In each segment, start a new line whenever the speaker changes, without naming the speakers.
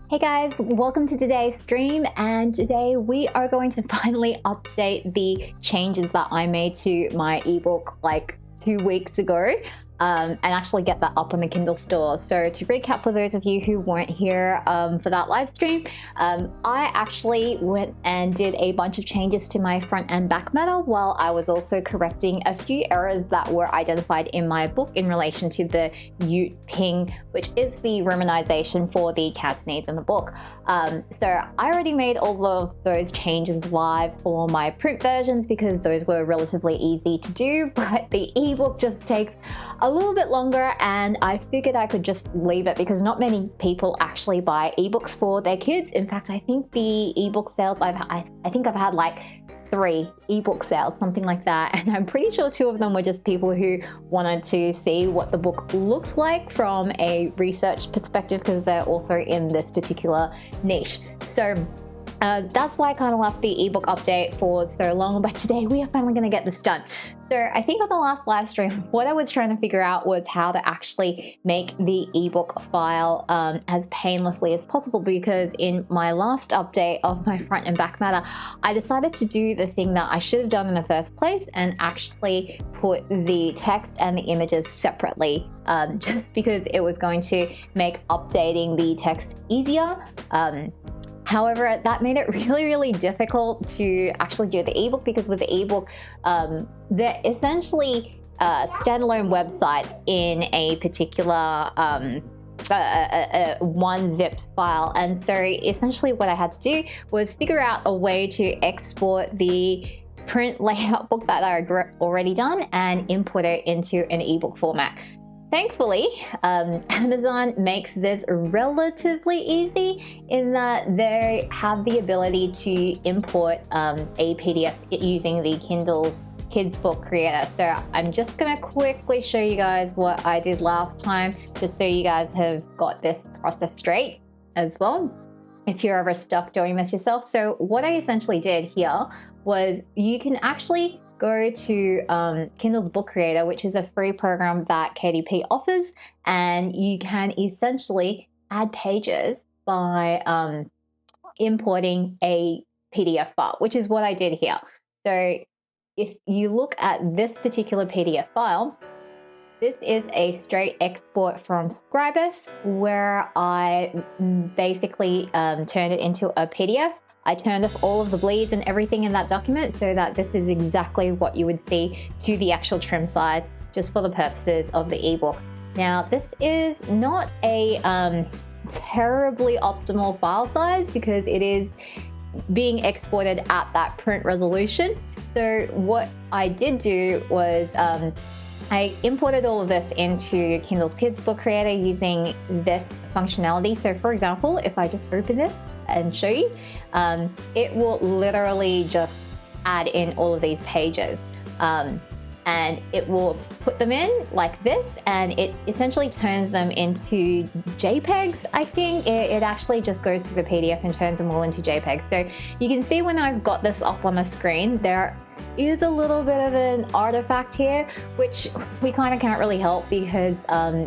Hey guys, welcome to today's stream, and today we are going to finally update the changes that I made to my ebook like 2 weeks ago and actually get that up on the Kindle store. So to recap for those of you who weren't here for that live stream, I actually went and did a bunch of changes to my front and back matter while I was also correcting a few errors that were identified in my book in relation to the Ute Ping, which is the romanization for the Cantonese in the book. So I already made all of those changes live for my print versions because those were relatively easy to do, but the ebook just takes a little bit longer, and I figured I could just leave it because not many people actually buy ebooks for their kids. In fact, I think the ebook sales I think I've had like 3 ebook sales, something like that, and I'm pretty sure 2 of them were just people who wanted to see what the book looks like from a research perspective because they're also in this particular niche. So that's why I kind of left the ebook update for so long, but today we are finally going to get this done. So I think on the last live stream, what I was trying to figure out was how to actually make the ebook file as painlessly as possible, because in my last update of my front and back matter, I decided to do the thing that I should have done in the first place and actually put the text and the images separately, just because it was going to make updating the text easier. However, that made it really difficult to actually do the ebook, because with the ebook, they're essentially a standalone website in a particular one zip file. And so essentially what I had to do was figure out a way to export the print layout book that I had already done and import it into an ebook format. Thankfully, Amazon makes this relatively easy in that they have the ability to import a PDF using the Kindle's Kids Book Creator. So I'm just going to quickly show you guys what I did last time, just so you guys have got this process straight as well, if you're ever stuck doing this yourself. So what I essentially did here was you can actually go to Kindle's Book Creator, which is a free program that KDP offers, and you can essentially add pages by importing a PDF file, which is what I did here. So if you look at this particular PDF file, this is a straight export from Scribus, where I basically turned it into a PDF. I turned off all of the bleeds and everything in that document so that this is exactly what you would see to the actual trim size, just for the purposes of the ebook. Now, this is not a terribly optimal file size because it is being exported at that print resolution. So what I did do was I imported all of this into Kindle's Kids Book Creator using this functionality. So for example, if I just open this and show you, it will literally just add in all of these pages, and it will put them in like this, and it essentially turns them into JPEGs. I think it actually just goes to the PDF and turns them all into JPEGs. So you can see when I've got this up on the screen, there is a little bit of an artifact here, which we kind of can't really help, because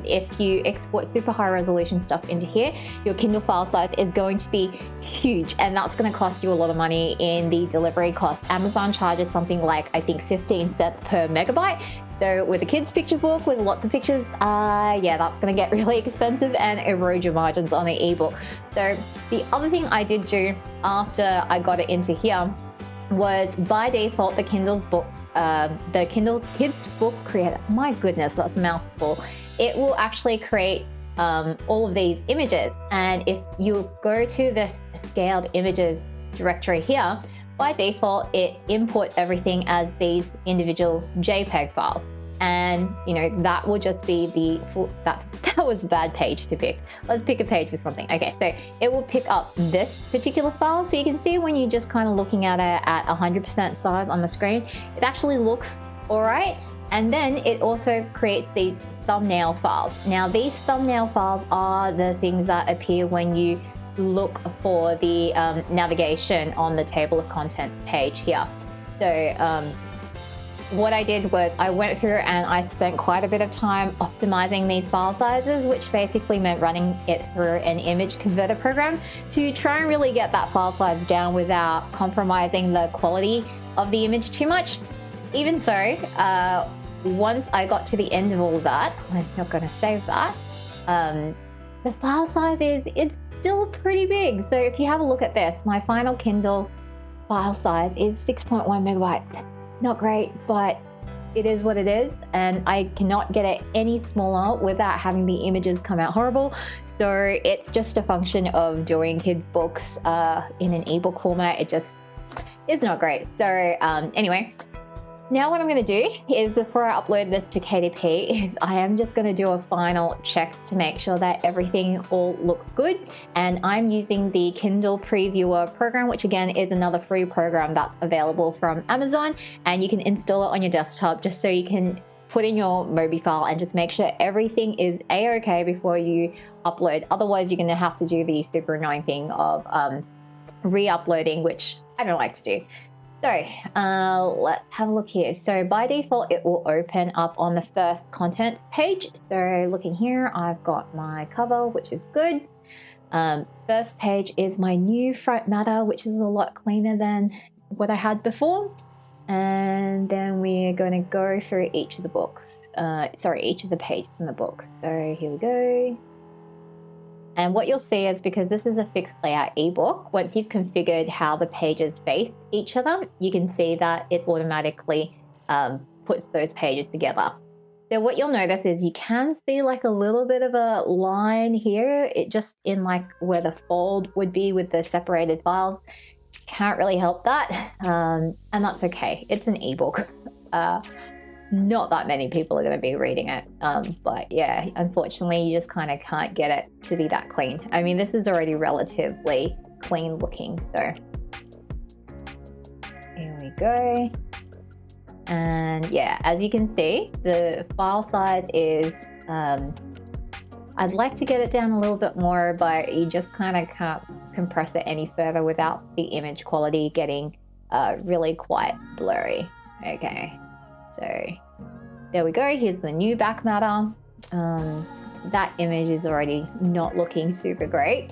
if you export super high resolution stuff into here, your Kindle file size is going to be huge, and that's going to cost you a lot of money in the delivery cost. Amazon charges something like, I think, 15 cents per megabyte. So with a kid's picture book with lots of pictures, yeah, that's going to get really expensive and erode your margins on the ebook. So the other thing I did do after I got it into here was, by default, the Kindle Kids Book Creator, my goodness, that's a mouthful, it will actually create all of these images. And if you go to this scaled images directory here, by default, it imports everything as these individual JPEG files. And you know, that will just be the full, that was a bad page to pick. Let's pick a page with something. Okay, so it will pick up this particular file. So you can see when you're just kind of looking at it at 100% size on the screen, it actually looks all right. And then it also creates these thumbnail files. Now, these thumbnail files are the things that appear when you look for the navigation on the table of contents page here. So what I did was I went through and I spent quite a bit of time optimizing these file sizes, which basically meant running it through an image converter program to try and really get that file size down without compromising the quality of the image too much. Even so, once I got to the end of all of that, I'm not going to save that, the file size it's still pretty big. So if you have a look at this, my final Kindle file size is 6.1 megabytes. Not great, but it is what it is, and I cannot get it any smaller without having the images come out horrible. So it's just a function of doing kids' books in an ebook format. It just is not great. So anyway, now what I'm going to do is, before I upload this to KDP, I am just going to do a final check to make sure that everything all looks good. And I'm using the Kindle Previewer program, which again is another free program that's available from Amazon. And you can install it on your desktop just so you can put in your mobi file and just make sure everything is a-okay before you upload. Otherwise, you're going to have to do the super annoying thing of re-uploading, which I don't like to do. So let's have a look here. So by default, it will open up on the first content page. So looking here, I've got my cover, which is good. First page is my new front matter, which is a lot cleaner than what I had before. And then we're going to go through each of the books, each of the pages in the book. So here we go. And what you'll see is, because this is a fixed layout ebook, once you've configured how the pages face each other, you can see that it automatically puts those pages together. So what you'll notice is you can see like a little bit of a line here. It just in like where the fold would be with the separated files. Can't really help that. And that's okay. It's an ebook. Not that many people are going to be reading it. But yeah, unfortunately, you just kind of can't get it to be that clean. I mean, this is already relatively clean looking. So here we go. And yeah, as you can see, the file size is, I'd like to get it down a little bit more, but you just kind of can't compress it any further without the image quality getting really quite blurry. Okay. So there we go. Here's the new back matter. That image is already not looking super great.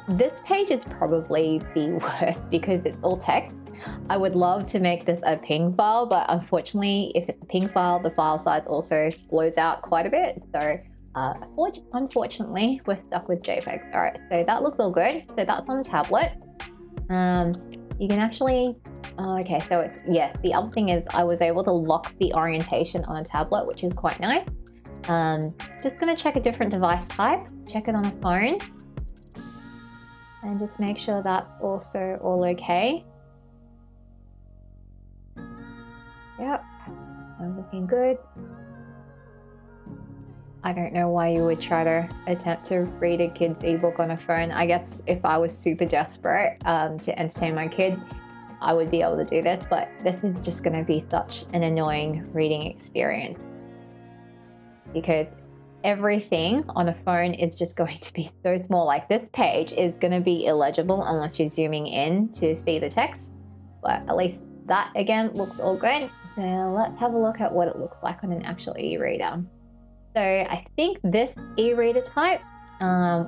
This page is probably the worst because it's all text. I would love to make this a PNG file, but unfortunately, if it's a PNG file, the file size also blows out quite a bit. So unfortunately, we're stuck with JPEGs. All right, so that looks all good. So that's on the tablet. You can actually, okay, so it's, yes, the other thing is I was able to lock the orientation on a tablet, which is quite nice. Just gonna check a different device type, check it on a phone, and just make sure that's also all okay. Yep, I'm looking good. I don't know why you would try to attempt to read a kid's ebook on a phone. I guess if I was super desperate to entertain my kid, I would be able to do this, but this is just going to be such an annoying reading experience because everything on a phone is just going to be so small. Like this page is going to be illegible unless you're zooming in to see the text, but at least that again looks all good. So let's have a look at what it looks like on an actual e-reader. So I think this e-reader type,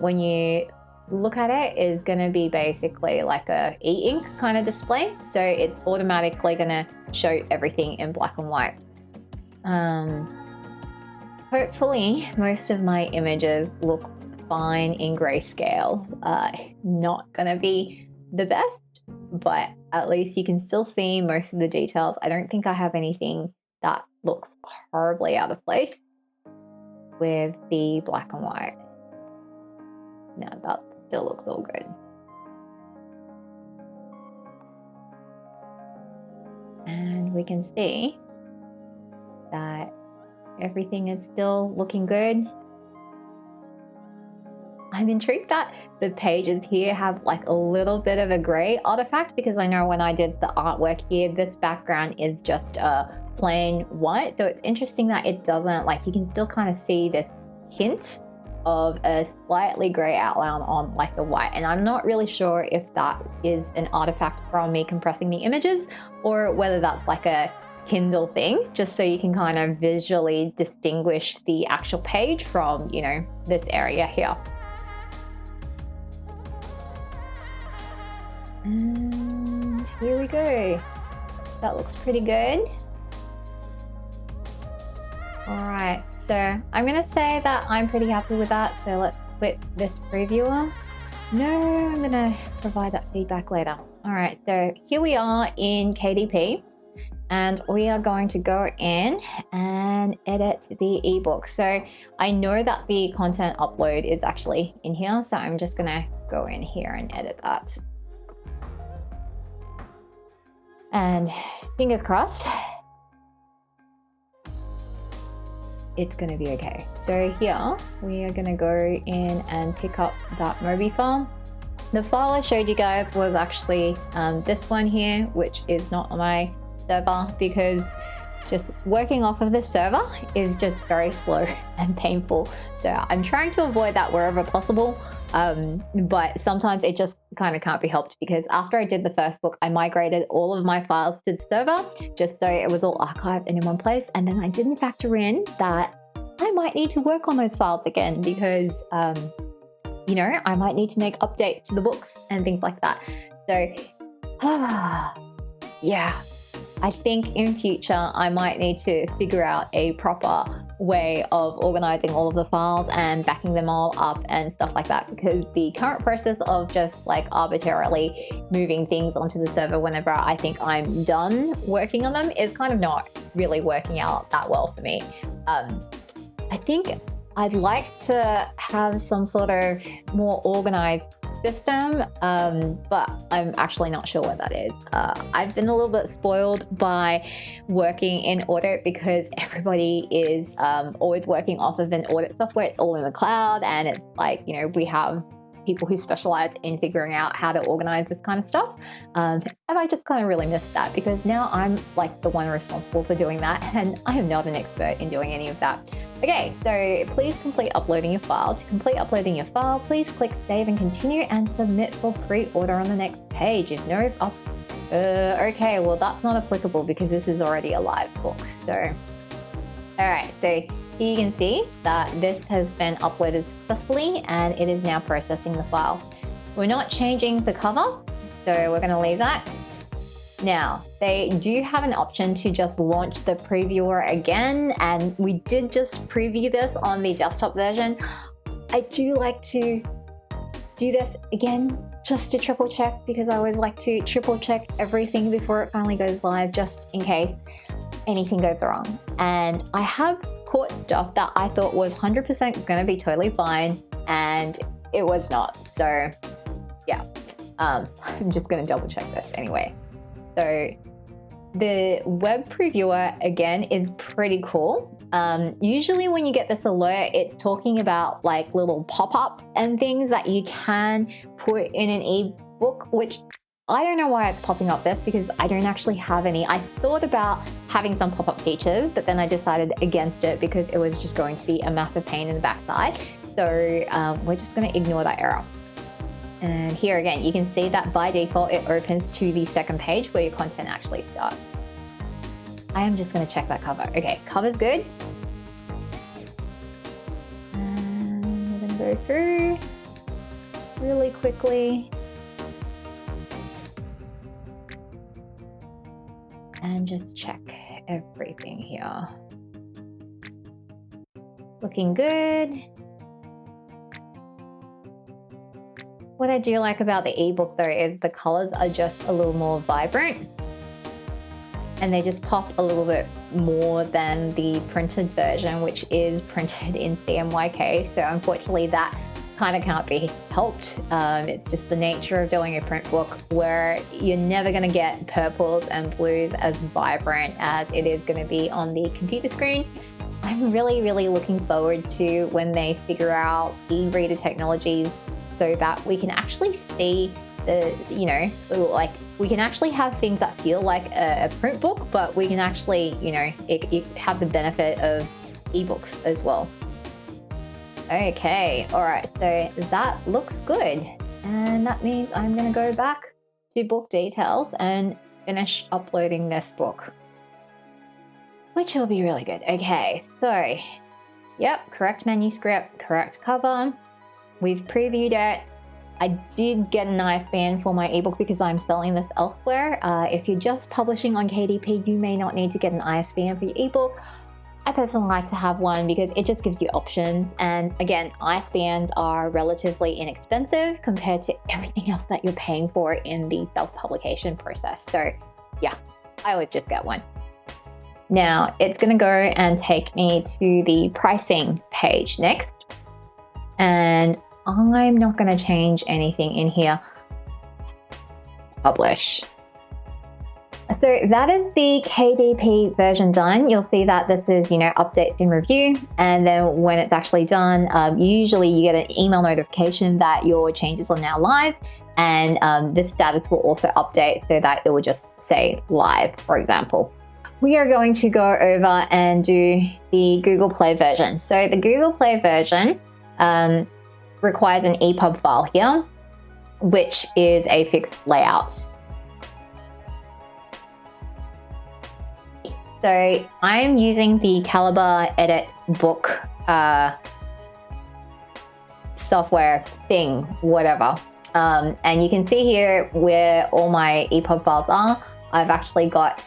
when you look at it, is going to be basically like a e-ink kind of display. So it's automatically going to show everything in black and white. Hopefully, most of my images look fine in grayscale. Not going to be the best, but at least you can still see most of the details. I don't think I have anything that looks horribly out of place with the black and white. No, that still looks all good. And we can see that everything is still looking good. I'm intrigued that the pages here have like a little bit of a gray artifact, because I know when I did the artwork here, this background is just a plain white. So it's interesting that it doesn't, like, you can still kind of see this hint of a slightly gray outline on like the white, and I'm not really sure if that is an artifact from me compressing the images or whether that's like a Kindle thing, just so you can kind of visually distinguish the actual page from, you know, this area here. And here we go. That looks pretty good. All right, so I'm gonna say that I'm pretty happy with that. So let's quit this previewer. No, I'm gonna provide that feedback later. All right, so here we are in KDP, and we are going to go in and edit the ebook. So I know that the content upload is actually in here, so I'm just gonna go in here and edit that. And fingers crossed, it's going to be okay. So here we are going to go in and pick up that mobi file. The file I showed you guys was actually this one here, which is not on my server because just working off of this server is just very slow and painful. So I'm trying to avoid that wherever possible. But sometimes it just kind of can't be helped, because after I did the first book, I migrated all of my files to the server just so it was all archived in one place. And then I didn't factor in that I might need to work on those files again because, you know, I might need to make updates to the books and things like that. So, yeah, I think in future I might need to figure out a proper way of organizing all of the files and backing them all up and stuff like that, because the current process of just like arbitrarily moving things onto the server whenever I think I'm done working on them is kind of not really working out that well for me. I think I'd like to have some sort of more organized system, but I'm actually not sure what that is. I've been a little bit spoiled by working in audit because everybody is always working off of an audit software. It's all in the cloud, and it's like, you know, we have people who specialize in figuring out how to organize this kind of stuff. And I just kind of really missed that, because now I'm like the one responsible for doing that, and I am not an expert in doing any of that. Okay, so please complete uploading your file. To complete uploading your file, please click Save and Continue and submit for pre-order on the next page. If no, okay, well that's not applicable because this is already a live book. So, all right, so here you can see that this has been uploaded successfully and it is now processing the file. We're not changing the cover, so we're gonna leave that. Now, they do have an option to just launch the previewer again, and we did just preview this on the desktop version. I do like to do this again just to triple check, because I always like to triple check everything before it finally goes live, just in case anything goes wrong. And I have caught stuff that I thought was 100% gonna be totally fine, and it was not. So yeah, I'm just gonna double check this anyway. So the web previewer again is pretty cool. Usually when you get this alert, it's talking about like little pop-ups and things that you can put in an ebook, which I don't know why it's popping up this, because I don't actually have any. I thought about having some pop-up features, but then I decided against it because it was just going to be a massive pain in the backside. So we're just going to ignore that error. And here again, you can see that by default, it opens to the second page where your content actually starts. I am just going to check that cover. Okay, cover's good. And we're going to go through really quickly. And just check everything here. Looking good. What I do like about the ebook though is the colors are just a little more vibrant, and they just pop a little bit more than the printed version, which is printed in CMYK. So unfortunately that kind of can't be helped. It's just the nature of doing a print book where you're never going to get purples and blues as vibrant as it is going to be on the computer screen. I'm really, really looking forward to when they figure out e-reader technologies so that we can actually see the, you know, like we can actually have things that feel like a print book, but we can actually, you know, it have the benefit of ebooks as well. Okay, all right, so that looks good. And that means I'm gonna go back to book details and finish uploading this book, which will be really good. Okay, so, yep, correct manuscript, correct cover. We've previewed it. I did get an ISBN for my ebook because I'm selling this elsewhere. If you're just publishing on KDP, you may not need to get an ISBN for your ebook. I personally like to have one because it just gives you options. And again, ISBNs are relatively inexpensive compared to everything else that you're paying for in the self-publication process. So yeah, I would just get one. Now it's gonna go and take me to the pricing page next. And I'm not gonna change anything in here. Publish. So that is the KDP version done. You'll see that this is, updates in review. And then when it's actually done, usually you get an email notification that your changes are now live. And this status will also update so that it will just say live, for example. We are going to go over and do the Google Play version. So the Google Play version requires an EPUB file here, which is a fixed layout. So I'm using the Calibre edit book software thing, whatever. And you can see here where all my EPUB files are. I've actually got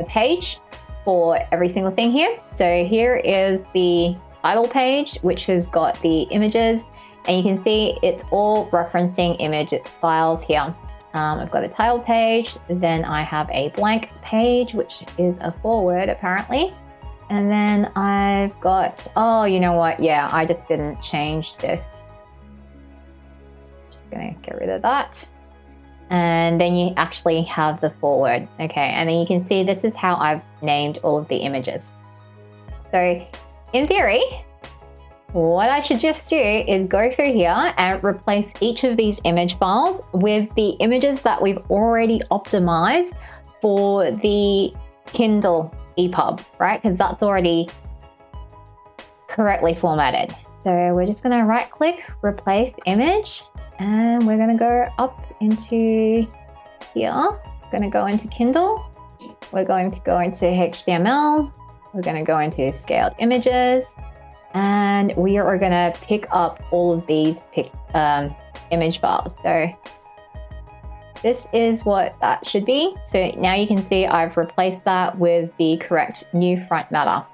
a page for every single thing here. So here is the title page, which has got the images, and you can see it's all referencing image files here. I've got a title page, then I have a blank page, which is a forward apparently. And then I've got, oh, you know what? Yeah, I just didn't change this. Just gonna get rid of that. And then you actually have the forward. Okay, and then you can see this is how I've named all of the images. So in theory, what I should just do is go through here and replace each of these image files with the images that we've already optimized for the Kindle EPUB, right? Because that's already correctly formatted. So we're just gonna right click, replace image, and we're gonna go up into here. We're gonna go into Kindle. We're going to go into HTML. We're gonna go into scaled images. And we are going to pick up all of these image files. So this is what that should be. So now you can see I've replaced that with the correct new front matter.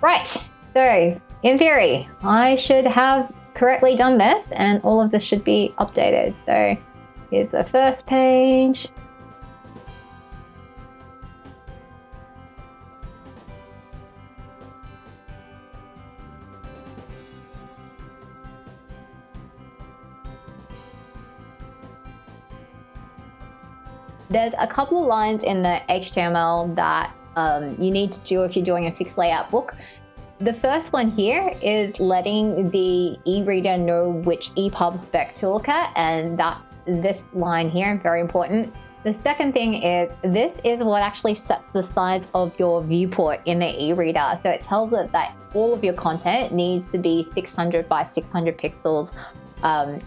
Right, so in theory, I should have correctly done this and all of this should be updated. So here's the first page. There's a couple of lines in the HTML that you need to do if you're doing a fixed layout book. The first one here is letting the e-reader know which EPUB spec to look at, and that's this line here, very important. The second thing is this is what actually sets the size of your viewport in the e-reader. So it tells it that all of your content needs to be 600 by 600 pixels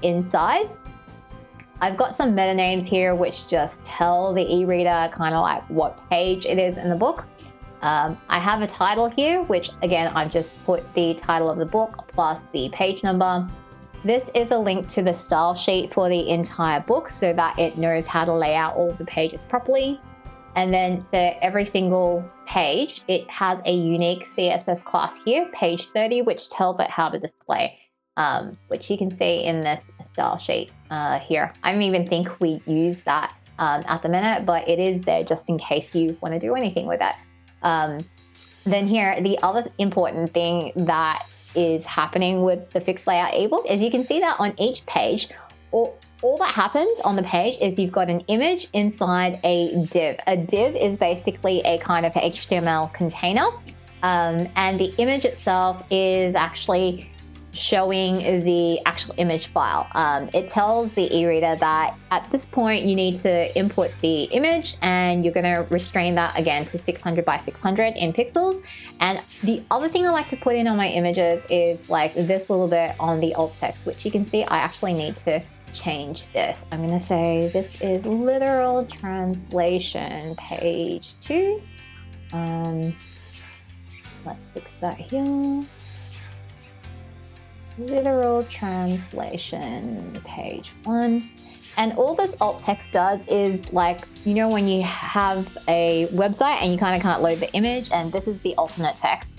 in size. I've got some meta names here which just tell the e-reader kind of like what page it is in the book. I have a title here, which again, I've just put the title of the book plus the page number. This is a link to the style sheet for the entire book so that it knows how to lay out all of the pages properly. And then for every single page, it has a unique CSS class here, page 30, which tells it how to display, which you can see in this style sheet here. I don't even think we use that at the minute, but it is there just in case you want to do anything with it. Then here, the other important thing that is happening with the fixed layout ebook is you can see that on each page, all that happens on the page is you've got an image inside a div. A div is basically a kind of HTML container, and the image itself is actually showing the actual image file. It tells the e-reader that at this point you need to input the image, and you're going to restrain that again to 600 by 600 in pixels. And the other thing I like to put in on my images is like this little bit on the alt text, which you can see I actually need to change this. I'm going to say this is literal translation page 2. Let's fix that here. Literal translation page 1. And all this alt text does is, like, you know, when you have a website and you kind of can't load the image, and this is the alternate text.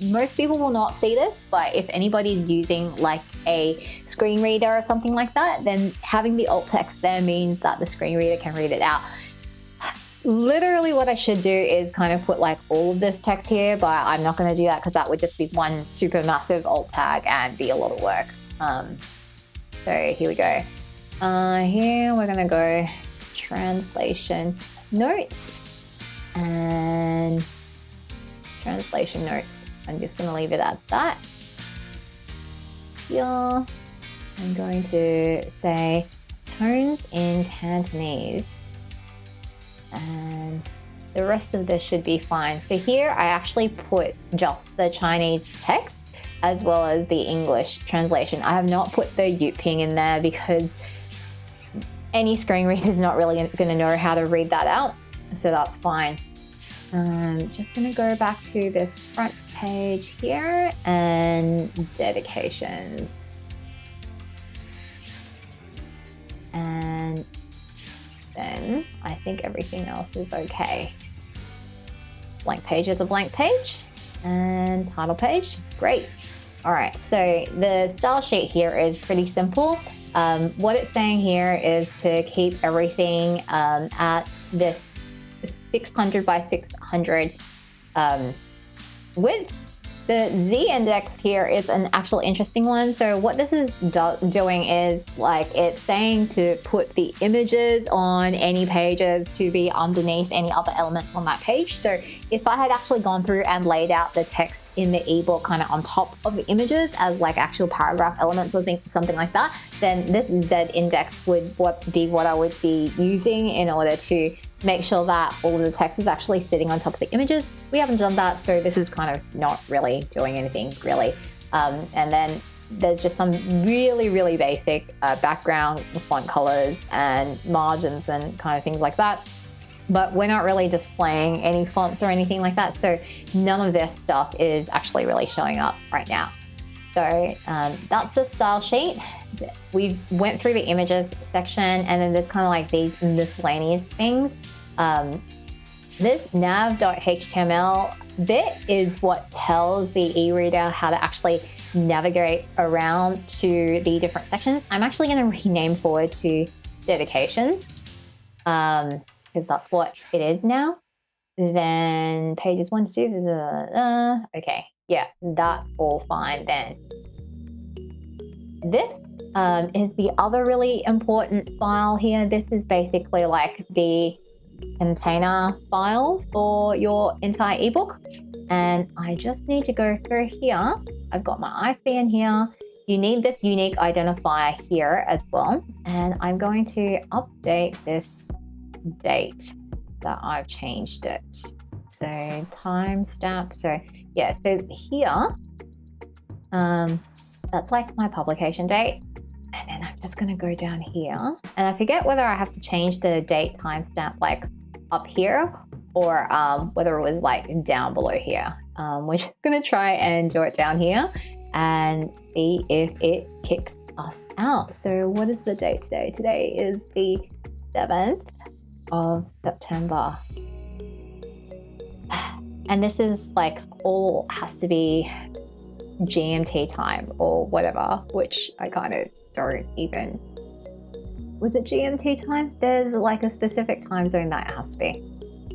Most people will not see this, but if anybody's using like a screen reader or something like that, then having the alt text there means that the screen reader can read it out. Literally what I should do is kind of put like all of this text here, but I'm not going to do that because that would just be one super massive alt tag and be a lot of work. So here we go. Here we're going to go translation notes and translation notes. I'm just going to leave it at that. Here I'm going to say tones in Cantonese, and the rest of this should be fine. So here I actually put just the Chinese text as well as the English translation. I have not put the Yuping in there because any screen reader is not really going to know how to read that out, so that's fine. Just going to go back to this front page here and dedications. And then I think everything else is okay. Blank page is a blank page, and title page, great. All right, so the style sheet here is pretty simple. What it's saying here is to keep everything at this 600 by 600 width. The Z index here is an actual interesting one. So what this is doing is, like, it's saying to put the images on any pages to be underneath any other elements on that page. So if I had actually gone through and laid out the text in the ebook kind of on top of the images as like actual paragraph elements or something like that, then this Z index would be what I would be using in order to make sure that all of the text is actually sitting on top of the images. We haven't done that, so this is kind of not really doing anything really. And then there's just some really, really basic background font colors and margins and kind of things like that. But we're not really displaying any fonts or anything like that, so none of this stuff is actually really showing up right now. So that's the style sheet. We went through the images section, and then there's kind of like these miscellaneous things. This nav.html bit is what tells the e-reader how to actually navigate around to the different sections. I'm actually going to rename forward to dedications, because that's what it is now. Then pages 1 to 2, okay, yeah, that's all fine then. This is the other really important file here. This is basically like the container file for your entire ebook, and I just need to go through here. I've got my ISBN here. You need this unique identifier here as well, and I'm going to update this date that I've changed it. So timestamp. So yeah, so here that's like my publication date, and then I'm just going to go down here, and I forget whether I have to change the date timestamp like up here or whether it was like down below here. We're just going to try and do it down here and see if it kicks us out. So what is the date today? Today is the 7th of September. And this is like all has to be GMT time or whatever, which I kind of don't even. Was it GMT time? There's like a specific time zone that it has to be.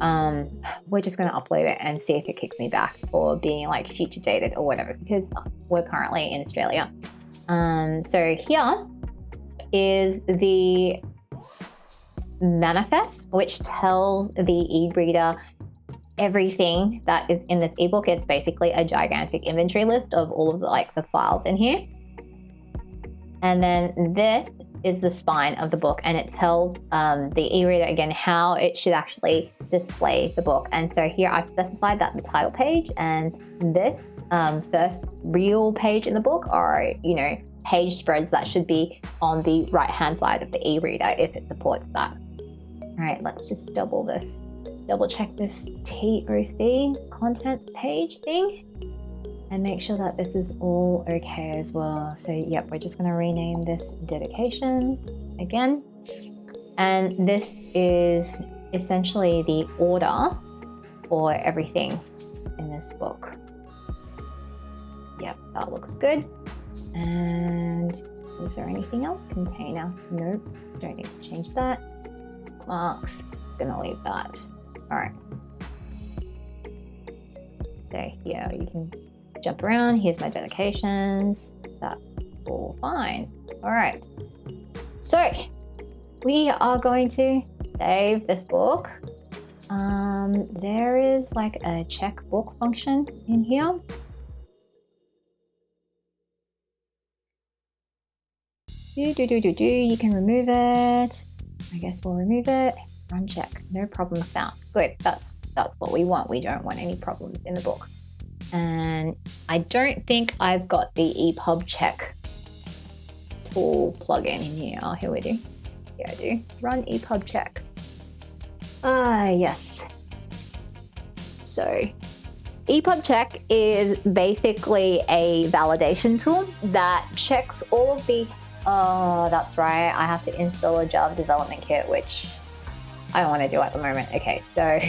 we're just going to upload it and see if it kicks me back for being like future dated or whatever, because we're currently in Australia. So here is the manifest, which tells the e-reader everything that is in this ebook. It's basically a gigantic inventory list of all of the files in here. And then this is the spine of the book, and it tells the e-reader again how it should actually display the book. And so here I've specified that the title page and this first real page in the book are, you know, page spreads that should be on the right hand side of the e-reader if it supports that. All right, let's just double check this TOC contents page thing and make sure that this is all okay as well. So yep, we're just going to rename this dedications again. And this is essentially the order for everything in this book. Yep, that looks good. And is there anything else? Container, nope, don't need to change that. Marks, gonna leave that. All right. So here you can jump around. Here's my dedications. That's all fine. All right. So we are going to save this book. There is like a check book function in here. You can remove it. I guess we'll remove it. Run check. No problems found. Good. That's what we want. We don't want any problems in the book. And I don't think I've got the EPUB check tool plugin in here. Oh, here we do. Yeah, I do. Run EPUB check. Yes. So EPUB check is basically a validation tool that checks all of the that's right, I have to install a Java development kit, which I don't want to do at the moment. Okay, so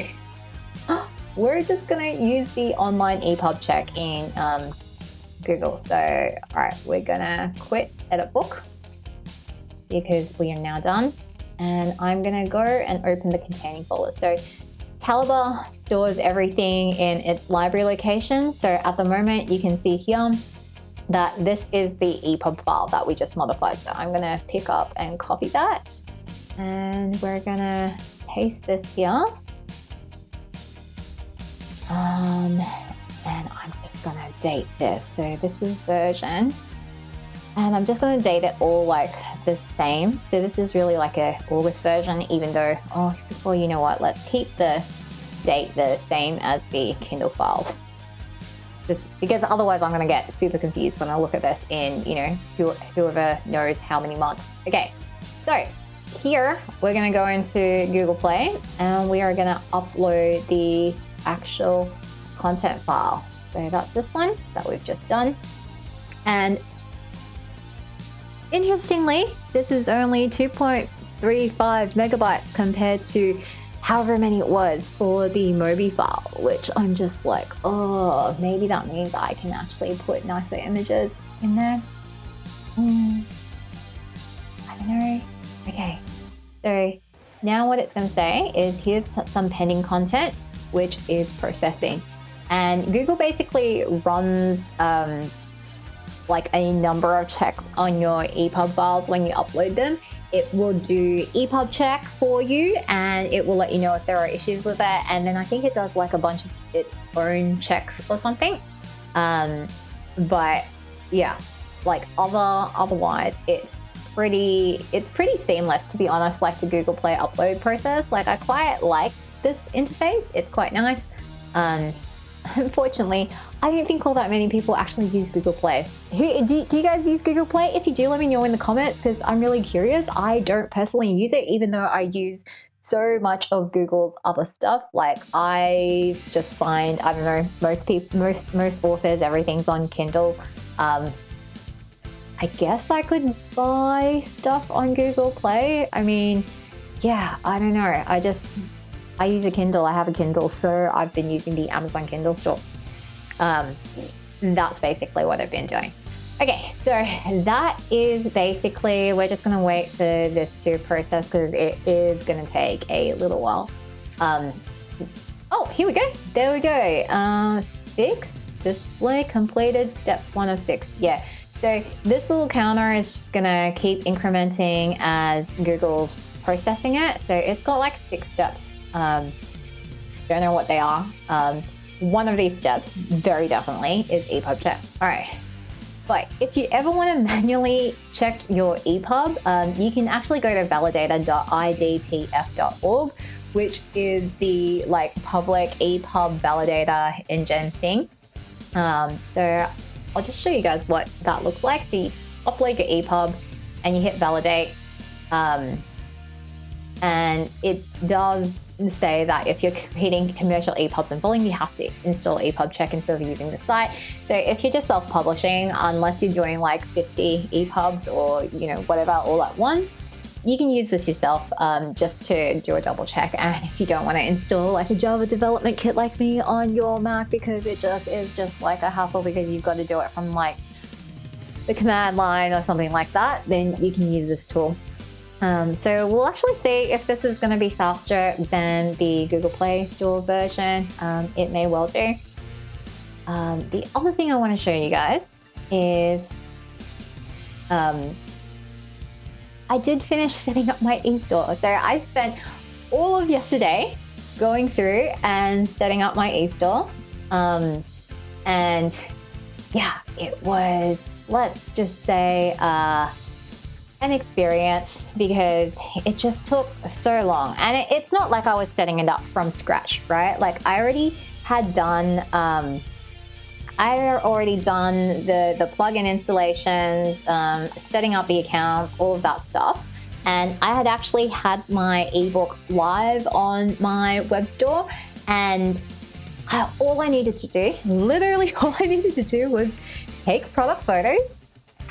we're just gonna use the online EPUB check in Google. So all right, we're gonna quit edit book because we are now done, and I'm gonna go and open the containing folder. So Calibre stores everything in its library location. So at the moment you can see here that this is the EPUB file that we just modified. So I'm gonna pick up and copy that, and we're gonna paste this here. And I'm just gonna date this. So this is version, and I'm just gonna date it all like the same. So this is really like a August version, even though, well, you know what? Let's keep the date the same as the Kindle files. Just because otherwise I'm gonna get super confused when I look at this in, you know, whoever knows how many months. Okay, so here we're gonna go into Google Play and we are gonna upload the actual content file. So that's this one that we've just done. And interestingly, this is only 2.35 megabytes compared to however many it was for the mobi file, which I'm just like, oh, maybe that means I can actually put nicer images in there. I don't know. Okay, so now what it's going to say is here's some pending content, which is processing. And Google basically runs like a number of checks on your EPUB files when you upload them. It will do EPUB check for you and it will let you know if there are issues with it. And then I think it does like a bunch of its own checks or something. But yeah, like otherwise it's pretty seamless, to be honest, like the Google Play upload process. Like I quite like this interface. It's quite nice. Unfortunately, I don't think all that many people actually use Google Play. Do you guys use Google Play? If you do, let me know in the comments because I'm really curious. I don't personally use it, even though I use so much of Google's other stuff. Like I just find, I don't know, most authors, everything's on Kindle. I guess I could buy stuff on Google Play. I mean, yeah, I don't know. I use a Kindle, I have a Kindle, so I've been using the Amazon Kindle store. That's basically what I've been doing. Okay, so that is basically, we're just gonna wait for this to process because it is gonna take a little while. here we go. There we go. 6, display completed, steps 1 of 6. Yeah. So this little counter is just gonna keep incrementing as Google's processing it. So it's got like 6 steps. Don't know what they are. One of these steps, very definitely, is EPUB check. All right. But if you ever want to manually check your EPUB, you can actually go to validator.idpf.org, which is the like public EPUB validator engine thing. So I'll just show you guys what that looks like. So you upload your EPUB and you hit validate, and it does say that if you're creating commercial EPUBs and volume, you have to install EPUB check instead of using the site. So if you're just self-publishing, unless you're doing like 50 EPUBs or whatever all at once, you can use this yourself just to do a double check. And if you don't want to install like a Java development kit like me on your Mac, because it just is just like a hassle because you've got to do it from like the command line or something like that, then you can use this tool. So we'll actually see if this is going to be faster than the Google Play Store version. It may well do. The other thing I want to show you guys is I did finish setting up my e-store. So I spent all of yesterday going through and setting up my e-store. And yeah, it was, let's just say, an experience because it just took so long. And it's not like I was setting it up from scratch, right? Like I already had done, the plugin installations, setting up the account, all of that stuff. And I had actually had my ebook live on my web store, and all I needed to do, literally all I needed to do, was take product photos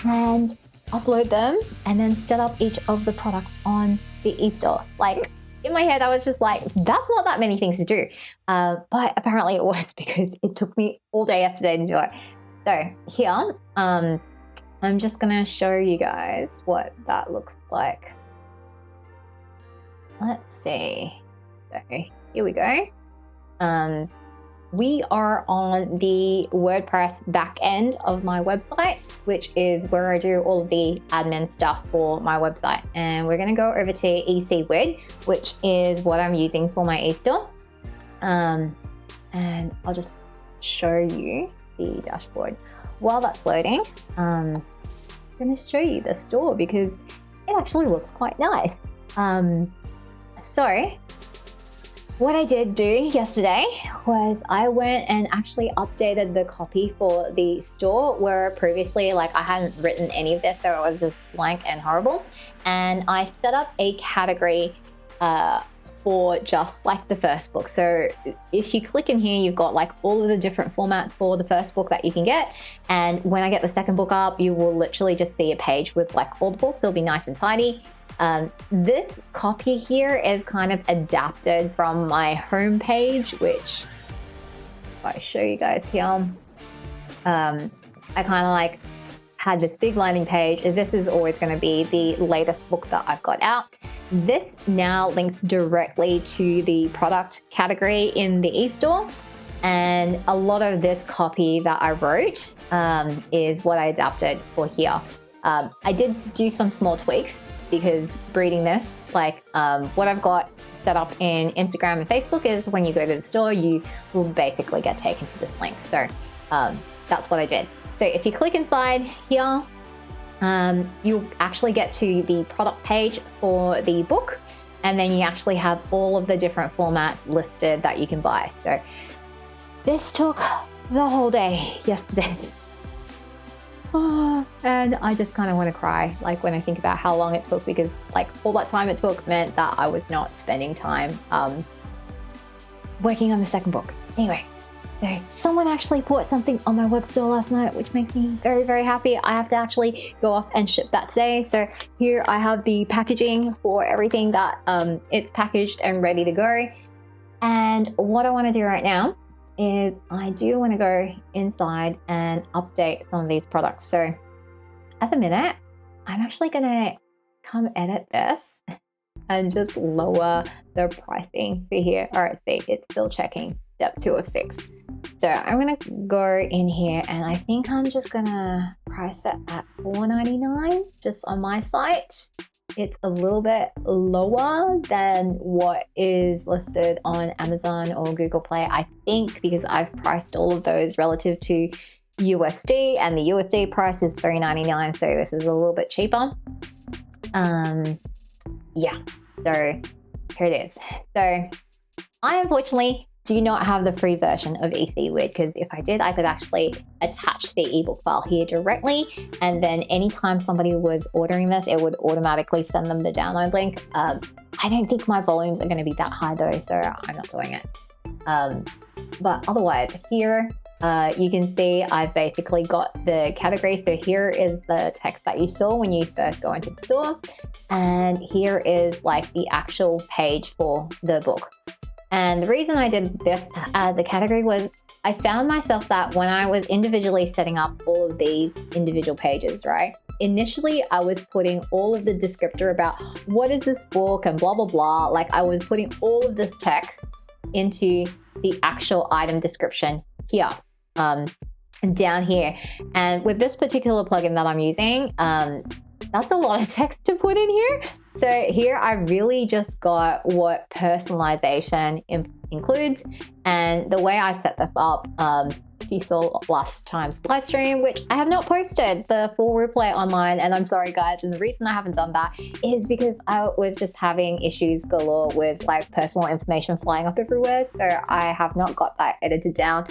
and upload them and then set up each of the products on the e-store. Like in my head, I was just like, that's not that many things to do. But apparently it was, because it took me all day yesterday to do it. So here, I'm just gonna show you guys what that looks like. Let's see. So here we go. We are on the WordPress back end of my website, which is where I do all of the admin stuff for my website. And we're going to go over to ECWig, which is what I'm using for my e-store. And I'll just show you the dashboard. While that's loading, I'm going to show you the store because it actually looks quite nice. So what I did do yesterday was I went and actually updated the copy for the store, where previously like I hadn't written any of this, so it was just blank and horrible. And I set up a category for just like the first book. So if you click in here, you've got like all of the different formats for the first book that you can get. And when I get the second book up, you will literally just see a page with like all the books. It'll be nice and tidy. This copy here is kind of adapted from my home page, which if I show you guys here, I kind of like had this big landing page. This is always going to be the latest book that I've got out. This now links directly to the product category in the e-store. And a lot of this copy that I wrote is what I adapted for here. I did do some small tweaks, because reading this, like what I've got set up in Instagram and Facebook is when you go to the store, you will basically get taken to this link. So that's what I did. So if you click inside here, you'll actually get to the product page for the book, and then you actually have all of the different formats listed that you can buy. So this took the whole day yesterday. And I just kind of want to cry, like when I think about how long it took, because like all that time it took meant that I was not spending time working on the second book. Anyway, so someone actually bought something on my web store last night, which makes me very, very happy. I have to actually go off and ship that today. So here I have the packaging for everything that it's packaged and ready to go. And what I want to do right now is I do want to go inside and update some of these products. So at the minute, I'm actually going to come edit this and just lower the pricing for here. All right, see, it's still checking. step 2 of 6. So I'm gonna go in here and I think I'm just gonna price it at $4.99 just on my site. It's a little bit lower than what is listed on Amazon or Google Play, I think, because I've priced all of those relative to USD, and the USD price is $3.99, so this is a little bit cheaper. Yeah, so here it is. So I unfortunately do not have the free version of EPUB, because if I did, I could actually attach the ebook file here directly, and then anytime somebody was ordering this, it would automatically send them the download link. I don't think my volumes are going to be that high though, so I'm not doing it. But otherwise, here you can see I've basically got the category. So here is the text that you saw when you first go into the store, and here is like the actual page for the book. And the reason I did this as a category was I found myself that when I was individually setting up all of these individual pages, right? Initially, I was putting all of the descriptor about what is this book and blah, blah, blah. Like I was putting all of this text into the actual item description here, and down here. And with this particular plugin that I'm using, that's a lot of text to put in here. So here I really just got what personalization includes. And the way I set this up, if you saw last time's live stream, which I have not posted the full replay online, and I'm sorry guys, and the reason I haven't done that is because I was just having issues galore with like personal information flying up everywhere. So I have not got that edited down.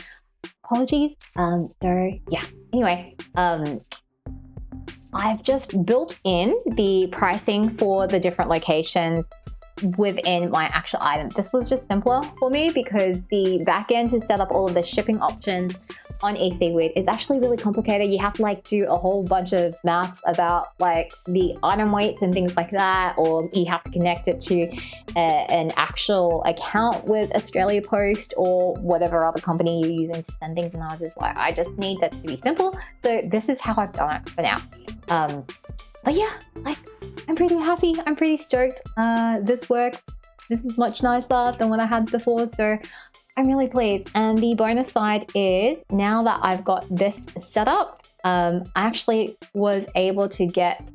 Apologies. So yeah, anyway, I've just built in the pricing for the different locations within my actual item. This was just simpler for me because the back end to set up all of the shipping options on EPUB is actually really complicated. You have to like do a whole bunch of maths about like the item weights and things like that, or you have to connect it to an actual account with Australia Post or whatever other company you're using to send things. And I was just like, I just need that to be simple. So this is how I've done it for now. But yeah, like I'm pretty happy. I'm pretty stoked. This works. This is much nicer than what I had before. So I'm really pleased. And the bonus side is now that I've got this set up, I actually was able to get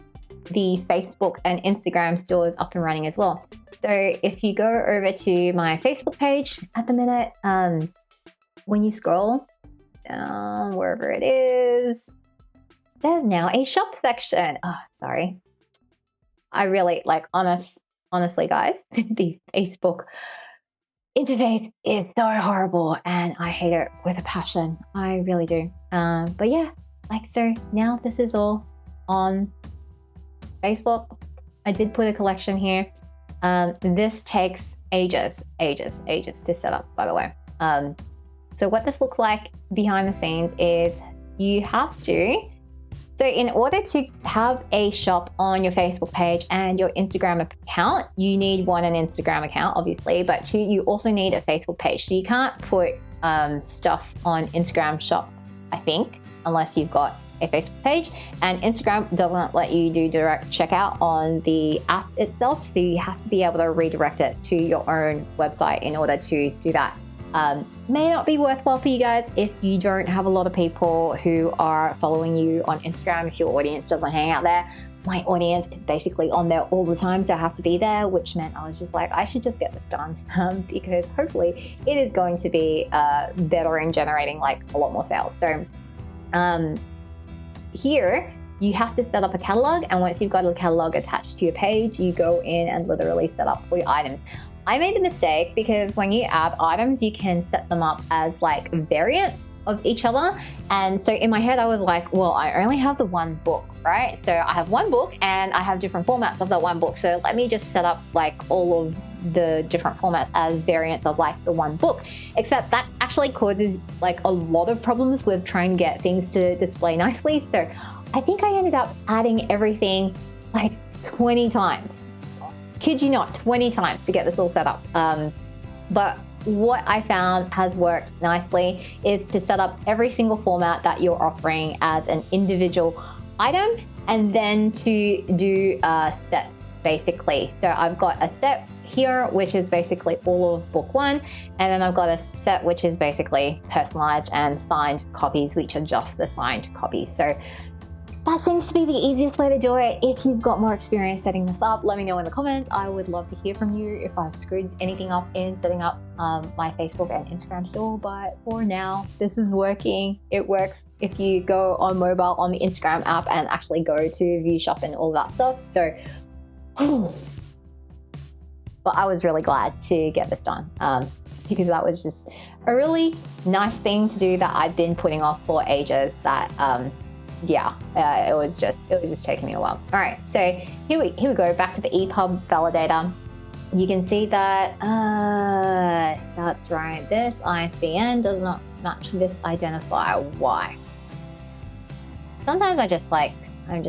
the Facebook and Instagram stores up and running as well. So if you go over to my Facebook page at the minute, when you scroll down wherever it is, there's now a shop section. Oh, sorry. I really like honestly guys, the Facebook interface is so horrible and I hate it with a passion. I really do. But yeah, like so now this is all on Facebook. I did put a collection here. This takes ages to set up, by the way. So what this looks like behind the scenes is you have to, so in order to have a shop on your Facebook page and your Instagram account, you need one, an Instagram account, obviously, but two, you also need a Facebook page. So you can't put stuff on Instagram shop, I think, unless you've got a Facebook page. And Instagram doesn't let you do direct checkout on the app itself. So you have to be able to redirect it to your own website in order to do that. May not be worthwhile for you guys if you don't have a lot of people who are following you on Instagram, if your audience doesn't hang out there. My audience is basically on there all the time, so I have to be there, which meant I was just like, I should just get this done because hopefully it is going to be better in generating like a lot more sales. So here you have to set up a catalog, and once you've got a catalog attached to your page, you go in and literally set up all your items. I made the mistake because when you add items, you can set them up as like variants of each other. And so in my head, I was like, well, I only have the one book, right? So I have one book and I have different formats of that one book. So let me just set up like all of the different formats as variants of like the one book, except that actually causes like a lot of problems with trying to get things to display nicely. So I think I ended up adding everything like 20 times. Kid you not, 20 times to get this all set up. But what I found has worked nicely is to set up every single format that you're offering as an individual item, and then to do sets basically. So I've got a set here, which is basically all of book 1, and then I've got a set which is basically personalized and signed copies, which are just the signed copies. So that seems to be the easiest way to do it. If you've got more experience setting this up, let me know in the comments. I would love to hear from you if I've screwed anything up in setting up my Facebook and Instagram store. But for now, this is working. It works if you go on mobile on the Instagram app and actually go to view shop and all that stuff. So, but I was really glad to get this done because that was just a really nice thing to do that I've been putting off for ages. That it was just taking me a while. All right, so here we go, back to the EPUB validator. You can see that that's right, this ISBN does not match this identifier. Why? Sometimes I'm just like, I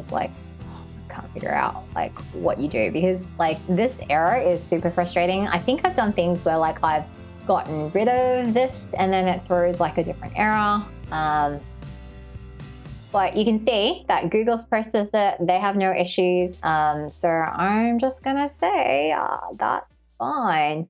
can't figure out like what you do, because like this error is super frustrating. I think I've done things where like I've gotten rid of this and then it throws like a different error. But you can see that Google's processed it, they have no issues. So I'm just gonna say that's fine.